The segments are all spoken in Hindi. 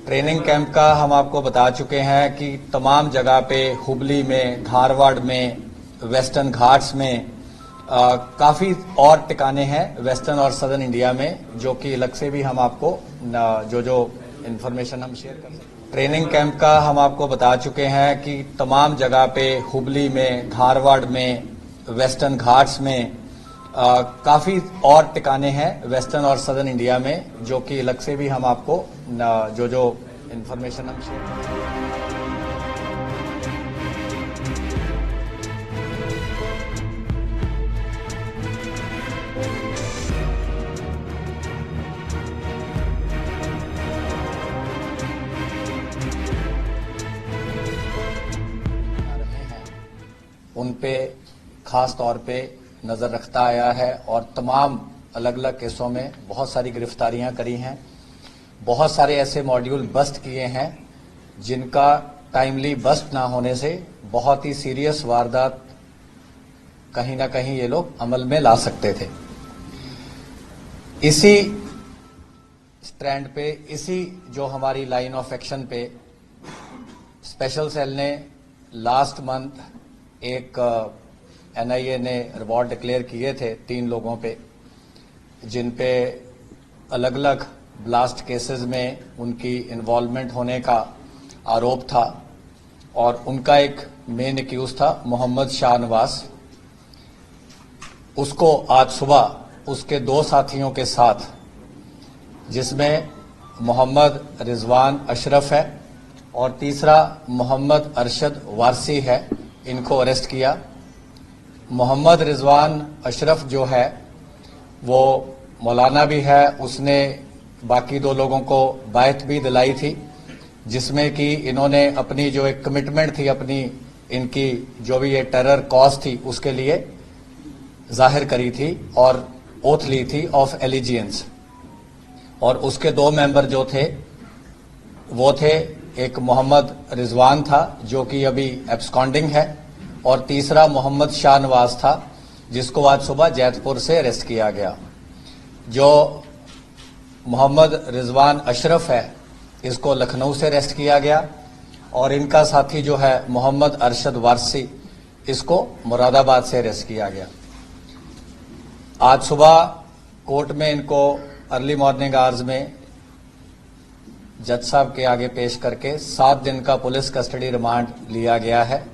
ट्रेनिंग कैंप का हम आपको बता चुके हैं कि तमाम जगह पे हुबली में, धारवाड़ में, वेस्टर्न घाट्स में काफ़ी और टिकाने हैं वेस्टर्न और सदर्न इंडिया में, जो कि अलग से भी हम आपको जो इन्फॉर्मेशन हम शेयर कर सकते हैं। ट्रेनिंग कैंप का हम आपको बता चुके हैं कि तमाम जगह पे हुबली में, धारवाड़ में, वेस्टर्न घाट्स में काफ़ी और टिकाने हैं वेस्टर्न और सदर्न इंडिया में, जो कि अलग से भी हम आपको जो इन्फॉर्मेशन हम शेयर कर सकते हैं। उन पे खास तौर पे नज़र रखता आया है और तमाम अलग अलग केसों में बहुत सारी गिरफ्तारियां करी हैं। बहुत सारे ऐसे मॉड्यूल बस्ट किए हैं जिनका टाइमली बस्ट ना होने से बहुत ही सीरियस वारदात कहीं ना कहीं ये लोग अमल में ला सकते थे। इसी स्ट्रैंड पे, इसी जो हमारी लाइन ऑफ एक्शन पे स्पेशल सेल ने लास्ट मंथ एक एनआईए ने रिवॉर्ड डिक्लेयर किए थे 3 लोगों पे, जिन पे अलग अलग ब्लास्ट केसेस में उनकी इन्वॉल्वमेंट होने का आरोप था और उनका एक मेन एक्यूज था मोहम्मद शाहनवाज। उसको आज सुबह उसके 2 साथियों के साथ, जिसमें मोहम्मद रिजवान अशरफ है और तीसरा मोहम्मद अरशद वारसी है, इनको अरेस्ट किया। मोहम्मद रिजवान अशरफ जो है वो मौलाना भी है, उसने बाकी 2 लोगों को बायत भी दिलाई थी, जिसमें कि इन्होंने अपनी जो एक कमिटमेंट थी, अपनी इनकी जो भी ये टेरर कॉज थी उसके लिए जाहिर करी थी और ओथ ली थी ऑफ एलिजियंस। और उसके 2 मेंबर जो थे वो थे, एक मोहम्मद रिजवान था जो कि अभी एब्सकॉन्डिंग है और तीसरा मोहम्मद शाहनवाज था जिसको आज सुबह जैतपुर से अरेस्ट किया गया। जो मोहम्मद रिजवान अशरफ है इसको लखनऊ से अरेस्ट किया गया और इनका साथी जो है मोहम्मद अरशद वारसी, इसको मुरादाबाद से अरेस्ट किया गया। आज सुबह कोर्ट में इनको अर्ली मॉर्निंग आवर्स में जज साहब के आगे पेश करके 7 दिन का पुलिस कस्टडी रिमांड लिया गया है।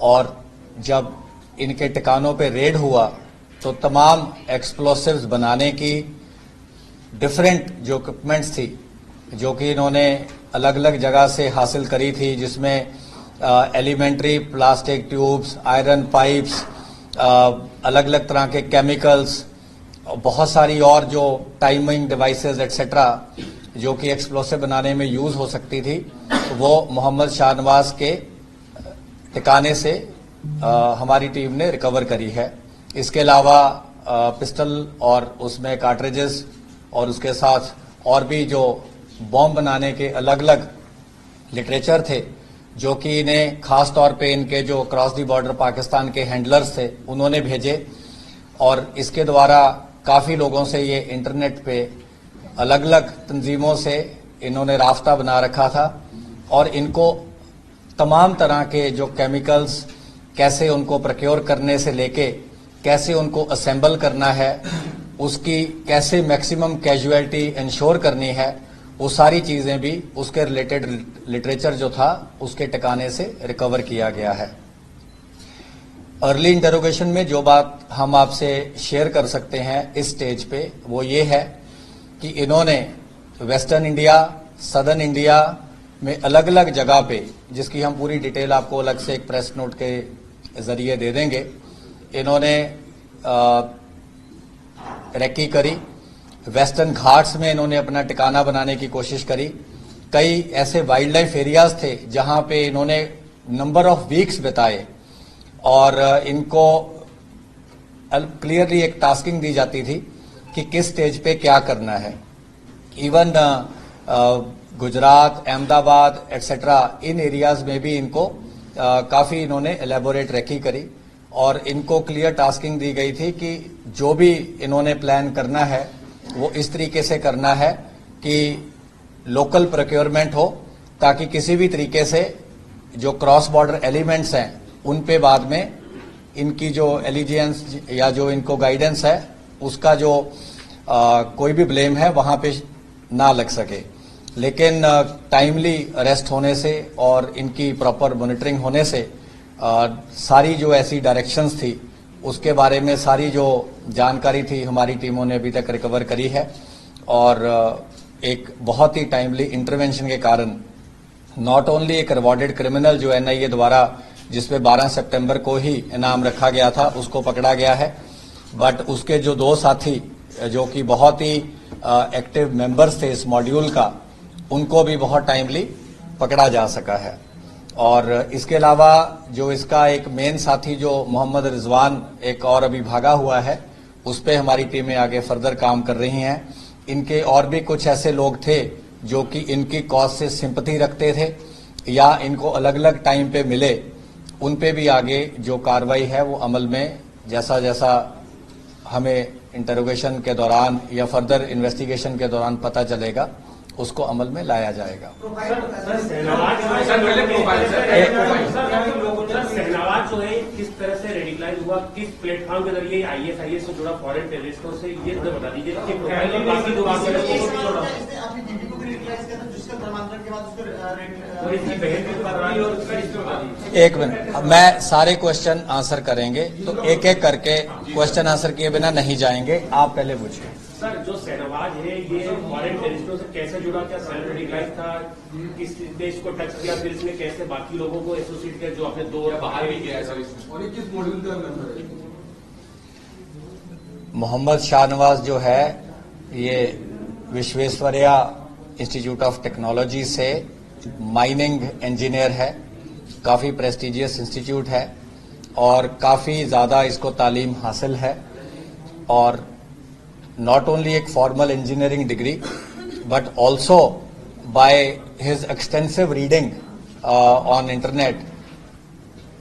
और जब इनके ठिकानों पे रेड हुआ तो तमाम एक्सप्लोसिव्स बनाने की डिफरेंट जो इक्विपमेंट्स थी, जो कि इन्होंने अलग अलग जगह से हासिल करी थी, जिसमें elementary plastic tubes, iron pipes, अलग अलग तरह के केमिकल्स, बहुत सारी और जो टाइमिंग डिवाइसेस एक्सेट्रा जो कि एक्सप्लोसिव बनाने में यूज हो सकती थी, वो मोहम्मद शाहनवाज के ठिकाने से हमारी टीम ने रिकवर करी है। इसके अलावा पिस्टल और उसमें कार्ट्रिजेस और उसके साथ और भी जो बॉम्ब बनाने के अलग अलग लिटरेचर थे, जो कि इन्हें खास तौर पे इनके जो क्रॉस दी बॉर्डर पाकिस्तान के हैंडलर्स थे उन्होंने भेजे और इसके द्वारा काफ़ी लोगों से ये इंटरनेट पे अलग अलग तंजीमों से इन्होंने राफ्ता बना रखा था और इनको तमाम तरह के जो केमिकल्स कैसे उनको प्रोक्योर करने से लेके कैसे उनको असेंबल करना है, उसकी कैसे मैक्सिमम कैजुअलिटी इंश्योर करनी है, वो सारी चीज़ें भी उसके रिलेटेड लिटरेचर जो था उसके ठिकाने से रिकवर किया गया है। अर्ली इंटरोगेशन में जो बात हम आपसे शेयर कर सकते हैं इस स्टेज पे वो ये है कि इन्होंने वेस्टर्न इंडिया, सदर्न इंडिया में अलग अलग जगह पे, जिसकी हम पूरी डिटेल आपको अलग से एक प्रेस नोट के जरिए दे देंगे, इन्होंने रेकी करी। वेस्टर्न घाट्स में इन्होंने अपना ठिकाना बनाने की कोशिश करी। कई ऐसे वाइल्ड लाइफ एरियाज थे जहां पे इन्होंने नंबर ऑफ वीक्स बिताए और इनको क्लियरली एक टास्किंग दी जाती थी कि किस स्टेज पे क्या करना है। इवन गुजरात, अहमदाबाद एक्सेट्रा इन एरियाज में भी इनको काफ़ी इन्होंने एलेबोरेट रेकी करी और इनको क्लियर टास्किंग दी गई थी कि जो भी इन्होंने प्लान करना है वो इस तरीके से करना है कि लोकल प्रोक्योरमेंट हो, ताकि किसी भी तरीके से जो क्रॉस बॉर्डर एलिमेंट्स हैं उन पे बाद में इनकी जो एलिजियंस या जो इनको गाइडेंस है उसका जो कोई भी ब्लेम है वहां पे ना लग सके। लेकिन टाइमली अरेस्ट होने से और इनकी प्रॉपर मॉनिटरिंग होने से सारी जो ऐसी डायरेक्शंस थी उसके बारे में सारी जो जानकारी थी हमारी टीमों ने अभी तक रिकवर करी है, और एक बहुत ही टाइमली इंटरवेंशन के कारण नॉट ओनली एक रिवॉर्डेड क्रिमिनल जो एनआईए द्वारा जिसमें 12 सितंबर को ही इनाम रखा गया था उसको पकड़ा गया है, बट उसके जो 2 साथी जो कि बहुत ही एक्टिव मेंबर्स थे इस मॉड्यूल का, उनको भी बहुत टाइमली पकड़ा जा सका है। और इसके अलावा जो इसका एक मेन साथी जो मोहम्मद रिजवान एक और अभी भागा हुआ है, उस पे हमारी टीमें आगे फर्दर काम कर रही हैं। इनके और भी कुछ ऐसे लोग थे जो कि इनकी कॉज से सिंपैथी रखते थे या इनको अलग अलग टाइम पे मिले, उन पे भी आगे जो कार्रवाई है वो अमल में जैसा जैसा हमें इंटरोगेशन के दौरान या फर्दर इन्वेस्टिगेशन के दौरान पता चलेगा उसको अमल में लाया जाएगा। शहनवाज जो है किस तरह से रेडिकलाइज हुआ, किस प्लेटफॉर्म के जरिए आईएसआईएस से जुड़ा फॉरेन टेररिस्टों से, ये बता दीजिए। एक मिनट, मैं सारे क्वेश्चन आंसर करेंगे तो एक एक करके क्वेश्चन आंसर किए बिना नहीं जाएंगे। आप पहले पूछिए। सर, जो शहनवाज है ये फॉरेन टेररिस्टों से कैसे जुड़ा, क्या सेल्फ रेडिकलाइज था, किस देश को टच किया, फिर इसने कैसे बाकी लोगों को एसोसिएट किया जो अपने 2 और बाहर भी किया है सर इसमें, और ये किस मॉड्यूल का मेंबर है? मोहम्मद शाहनवाज जो है ये विश्वेश्वरैया इंस्टीट्यूट ऑफ टेक्नोलॉजी से माइनिंग इंजीनियर है, काफी प्रेस्टिजियस इंस्टीट्यूट है और काफी ज्यादा इसको तालीम हासिल है, और not only एक formal engineering degree but also by his extensive reading on internet,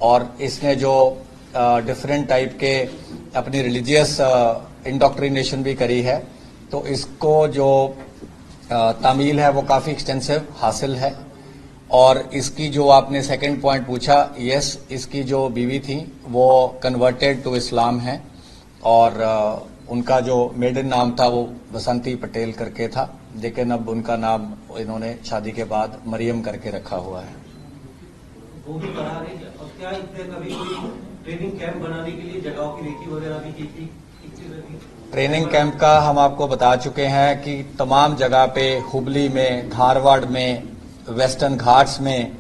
और इसने जो डिफरेंट टाइप के अपनी रिलीजियस इंडोक्ट्रिनेशन भी करी है, तो इसको जो तामील है वो काफी एक्सटेंसिव हासिल है। और इसकी जो आपने सेकंड पॉइंट पूछा, यस, इसकी जो बीवी थी वो कन्वर्टेड टू इस्लाम है और उनका जो मेडन नाम था वो बसंती पटेल करके था, लेकिन अब उनका नाम इन्होंने शादी के बाद मरियम करके रखा हुआ है। वो भी करा रही है। और क्या इसने कभी कोई ट्रेनिंग कैंप बनाने के लिए जगहों की रेकी वगैरह भी की थी? ट्रेनिंग कैंप का हम आपको बता चुके हैं कि तमाम जगह पे, हुबली में, धारवाड़ में, वेस्टर्न घाट्स में,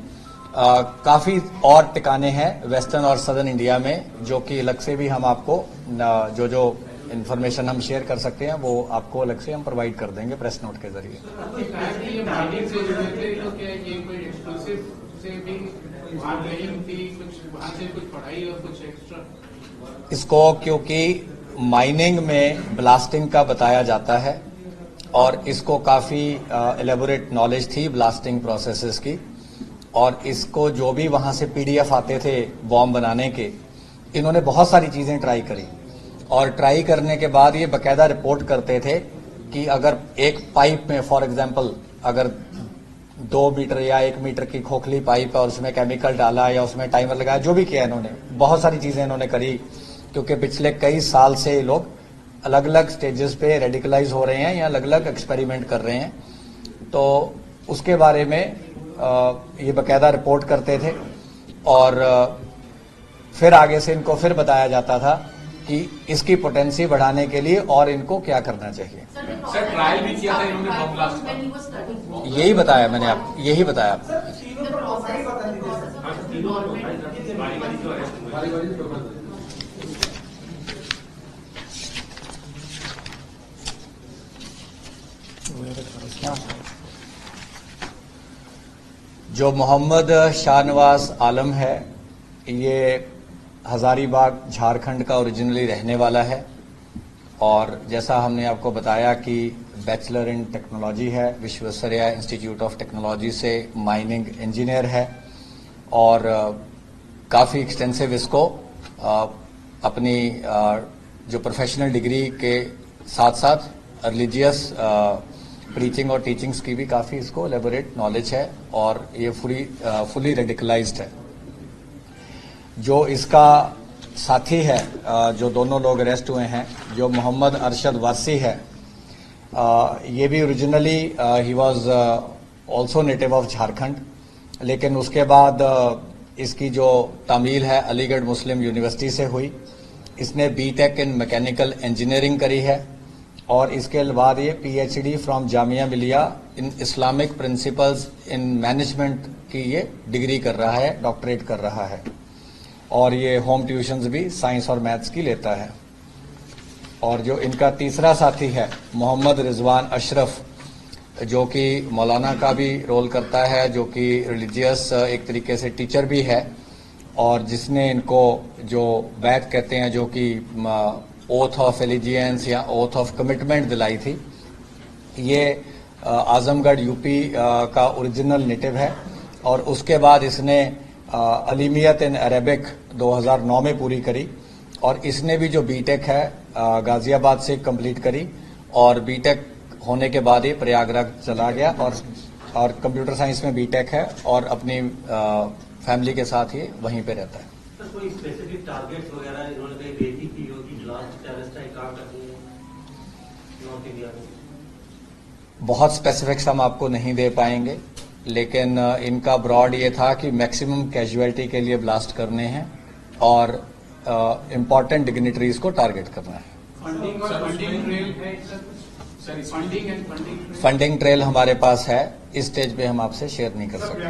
काफी और टिकाने हैं वेस्टर्न और सदर्न इंडिया में, जो कि अलग से भी हम आपको जो जो इन्फॉर्मेशन हम शेयर कर सकते हैं वो आपको अलग से हम प्रोवाइड कर देंगे प्रेस नोट के जरिए। इसको क्योंकि माइनिंग में ब्लास्टिंग का बताया जाता है और इसको काफी एलेबोरेट नॉलेज थी ब्लास्टिंग प्रोसेसेस की, और इसको जो भी वहां से पीडीएफ आते थे बॉम्ब बनाने के, इन्होंने बहुत सारी चीजें ट्राई करी और ट्राई करने के बाद ये बकायदा रिपोर्ट करते थे कि अगर एक पाइप में फॉर एग्जांपल अगर 2 मीटर या 1 मीटर की खोखली पाइप है और उसमें केमिकल डाला या उसमें टाइमर लगाया, जो भी किया इन्होंने, बहुत सारी चीजें इन्होंने करी, क्योंकि पिछले कई साल से ये लोग अलग अलग स्टेजेस पे रेडिकलाइज हो रहे हैं या अलग अलग एक्सपेरिमेंट कर रहे हैं, तो उसके बारे में ये बकायदा रिपोर्ट करते थे और फिर आगे से इनको फिर बताया जाता था कि इसकी पोटेंसी बढ़ाने के लिए और इनको क्या करना चाहिए। सर, ट्रायल भी किया था इन्होंने बम ब्लास्ट का? यही बताया मैंने आप, यही बताया। जो मोहम्मद शाहनवाज आलम है, ये हजारीबाग झारखंड का ओरिजिनली रहने वाला है और जैसा हमने आपको बताया कि बैचलर इन टेक्नोलॉजी है, विश्वेश्वरैया इंस्टीट्यूट ऑफ टेक्नोलॉजी से माइनिंग इंजीनियर है और काफ़ी एक्सटेंसिव इसको अपनी जो प्रोफेशनल डिग्री के साथ साथ रिलीजियस प्रीचिंग और टीचिंग्स की भी काफ़ी इसको एलेबोरेट नॉलेज है और ये फुली रेडिकलाइज्ड है। जो इसका साथी है, जो दोनों लोग अरेस्ट हुए हैं, जो मोहम्मद अरशद वारसी है, ये भी originally he was also native of Jharkhand, लेकिन उसके बाद इसकी जो तामील है अलीगढ़ मुस्लिम यूनिवर्सिटी से हुई। इसने बीटेक इन मैकेनिकल इंजीनियरिंग करी है और इसके बाद ये PhD from Jamia Millia in Islamic principles in management की ये डिग्री कर रहा है, डॉक्टरेट कर रहा है। और ये होम ट्यूशंस भी साइंस और मैथ्स की लेता है। और जो इनका तीसरा साथी है मोहम्मद रिजवान अशरफ, जो कि मौलाना का भी रोल करता है, जो कि रिलीजियस एक तरीके से टीचर भी है, और जिसने इनको जो बैत कहते हैं, जो कि ओथ ऑफ एलिजियंस या ओथ ऑफ कमिटमेंट दिलाई थी, ये आजमगढ़ यूपी का ओरिजिनल नेटिव है। और उसके बाद इसने अलीमियत इन अरेबिक 2009 में पूरी करी और इसने भी जो बीटेक है गाजियाबाद से कंप्लीट करी और बीटेक होने के बाद ये प्रयागराज चला गया और कंप्यूटर साइंस में बीटेक है और अपनी फैमिली के साथ ही वहीं पे रहता है। सर, कोई स्पेसिफिक टारगेट्स वगैरह इन्होंने कहीं भेजी की होगी, ब्लास्ट टेररिस्ट कहाँ करनी है नॉर्थ इंडिया में? बहुत स्पेसिफिक्स हम आपको नहीं दे पाएंगे, लेकिन इनका ब्रॉड ये था कि मैक्सिमम कैजुअलिटी के लिए ब्लास्ट करने हैं और इम्पोर्टेंट डिग्निटरीज को टारगेट करना है। फंडिंग ट्रेल हमारे पास है, इस स्टेज पे हम आपसे शेयर नहीं कर सकते।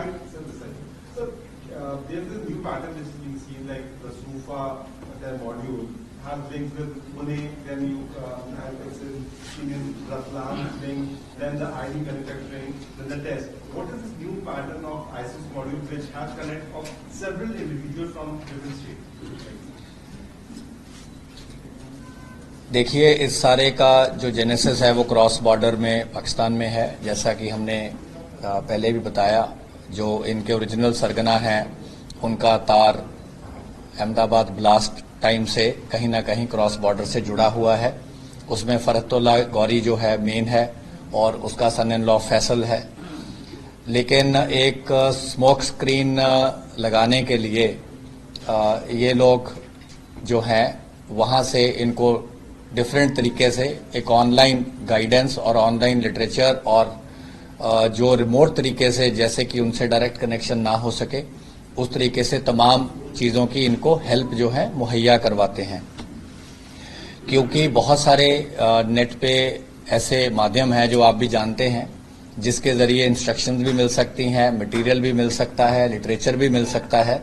have links with Pune, then you have in Ratlam link, then the ID connected link, then the test. What is this new pattern of ISIS module which has connect of several individuals from different states? देखिए, इस सारे का जो जेनेसिस है वो क्रॉस बॉर्डर में पाकिस्तान में है। जैसा कि हमने पहले भी बताया, जो इनके ओरिजिनल सरगना हैं उनका तार अहमदाबाद ब्लास्ट टाइम से कहीं ना कहीं क्रॉस बॉर्डर से जुड़ा हुआ है। उसमें फरहतुल्ला गौरी जो है मेन है और उसका सन इन लॉ फैसल है। लेकिन एक स्मोक स्क्रीन लगाने के लिए ये लोग जो हैं वहाँ से इनको डिफरेंट तरीके से एक ऑनलाइन गाइडेंस और ऑनलाइन लिटरेचर और जो रिमोट तरीके से, जैसे कि उनसे डायरेक्ट कनेक्शन ना हो सके, उस तरीके से तमाम चीज़ों की इनको हेल्प जो है मुहैया करवाते हैं। क्योंकि बहुत सारे नेट पे ऐसे माध्यम हैं जो आप भी जानते हैं, जिसके ज़रिए इंस्ट्रक्शंस भी मिल सकती हैं, मटेरियल भी मिल सकता है, लिटरेचर भी मिल सकता है।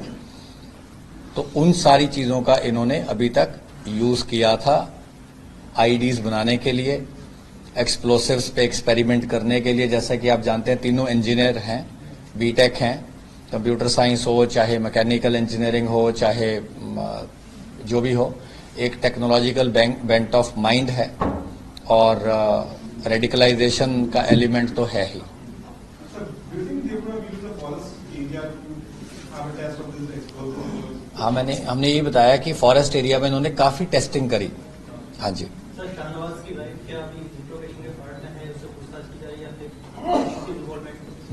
तो उन सारी चीज़ों का इन्होंने अभी तक यूज़ किया था आईडीज़ बनाने के लिए, एक्सप्लोसिव्स पे एक्सपेरिमेंट करने के लिए। जैसा कि आप जानते हैं, तीनों इंजीनियर हैं, बीटेक हैं, कंप्यूटर साइंस हो, चाहे मैकेनिकल इंजीनियरिंग हो, चाहे जो भी हो, एक टेक्नोलॉजिकल बेंट ऑफ माइंड है और रेडिकलाइजेशन का एलिमेंट तो है ही। हाँ, हमने ये बताया कि फॉरेस्ट एरिया में इन्होंने काफी टेस्टिंग करी। हाँ जी।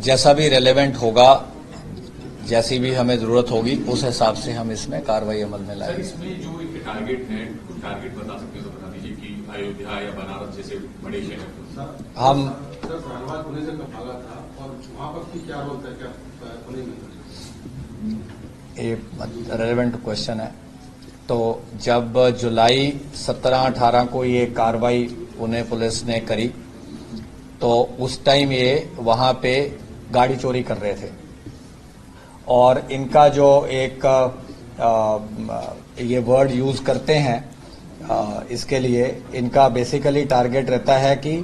जैसा भी रेलेवेंट होगा, जैसी भी हमें जरूरत होगी, उस हिसाब से हम इसमें कार्रवाई अमल में लाएंगे। इसमें जो इनके टारगेट है, टारगेट बता सकते हो तो बता दीजिए कि अयोध्या या बनारस जैसे बड़े शहर। हम पुणे से भागा था और वहाँ पर क्या रोल था, क्या पुणे में? ये रेलेवेंट क्वेश्चन है। तो जब जुलाई 17-18 को ये कार्रवाई पुणे पुलिस ने करी, तो उस टाइम ये वहाँ पे गाड़ी चोरी कर रहे थे और इनका जो एक ये वर्ड यूज करते हैं इसके लिए, इनका बेसिकली टारगेट रहता है कि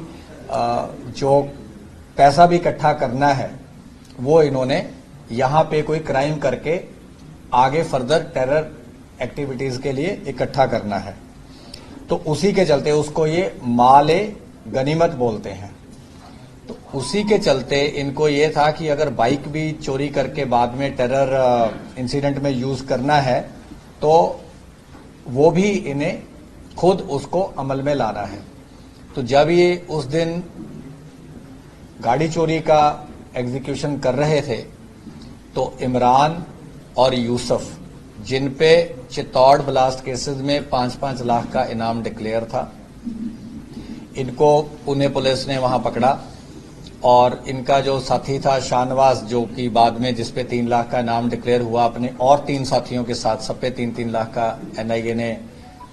जो पैसा भी इकट्ठा करना है वो इन्होंने यहाँ पे कोई क्राइम करके आगे फर्दर टेरर एक्टिविटीज के लिए इकट्ठा करना है। तो उसी के चलते उसको ये माले गनीमत बोलते हैं। तो उसी के चलते इनको ये था कि अगर बाइक भी चोरी करके बाद में टेरर इंसिडेंट में यूज करना है तो वो भी इन्हें खुद उसको अमल में लाना है। तो जब ये उस दिन गाड़ी चोरी का एग्जीक्यूशन कर रहे थे तो इमरान और यूसुफ, जिन पे चित्तौड़ ब्लास्ट केसेस में 5-5 लाख का इनाम डिक्लेयर था, इनको पुणे पुलिस ने वहां पकड़ा और इनका जो साथी था शाहनवाज, जो कि बाद में जिसपे 3 लाख का इनाम डिक्लेयर हुआ, अपने और 3 साथियों के साथ सब पे 3-3 लाख का एनआईए ने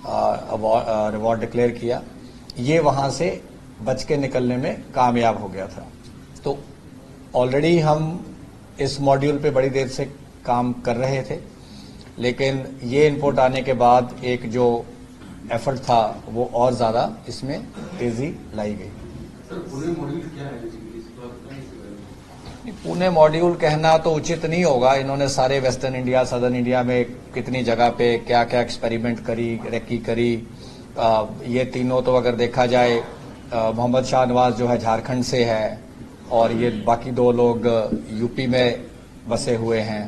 रिवॉर्ड डिक्लेयर किया। ये वहां से बच के निकलने में कामयाब हो गया था। तो ऑलरेडी हम इस मॉड्यूल पे बड़ी देर से काम कर रहे थे, लेकिन ये इनपुट आने के बाद एक जो एफर्ट था वो और ज्यादा इसमें तेजी लाई गई। सर पुणे मॉड्यूल क्या है बेसिकली, इस बात का इसके बारे में? पुणे मॉड्यूल कहना तो उचित नहीं होगा। इन्होंने सारे वेस्टर्न इंडिया, सदर्न इंडिया में कितनी जगह पे क्या क्या एक्सपेरिमेंट करी, रेकी करी, ये तीनों तो अगर देखा जाए मोहम्मद शाहनवाज जो है झारखंड से है और ये बाकी 2 लोग यूपी में बसे हुए हैं।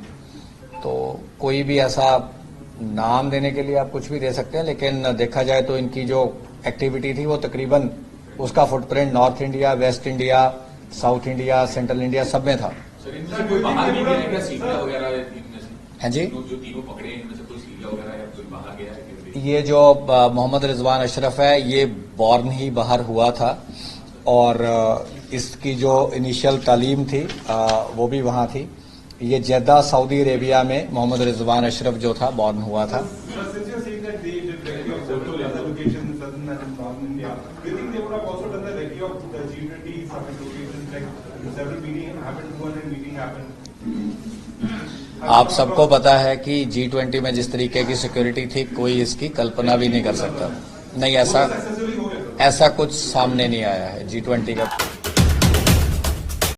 तो कोई भी ऐसा नाम देने के लिए आप कुछ भी दे सकते हैं, लेकिन देखा जाए तो इनकी जो एक्टिविटी थी वो तकरीबन उसका footprint north India, waste India, south India, central India सब में था। सर इनमें कोई बाहर भी गया है क्या, सीरिया वगैरह इनमें से? हाँ जी, जो तीनों पकड़े हैं इनमें से कोई सीरिया वगैरह या कोई बाहर गया है? ये जो मोहम्मद रिजवान अशरफ है, ये बॉर्न ही बाहर हुआ था और इसकी जो इनिशियल तालीम थी वो भी वहाँ थी। ये जेद्दा सऊदी अरेबिया में मोहम्मद रिजवान अशरफ जो था बॉर्न हुआ था। आप सबको पता है कि G20 में जिस तरीके की सिक्योरिटी थी, कोई इसकी कल्पना भी नहीं कर सकता। नहीं, ऐसा कुछ सामने नहीं आया है G20 का।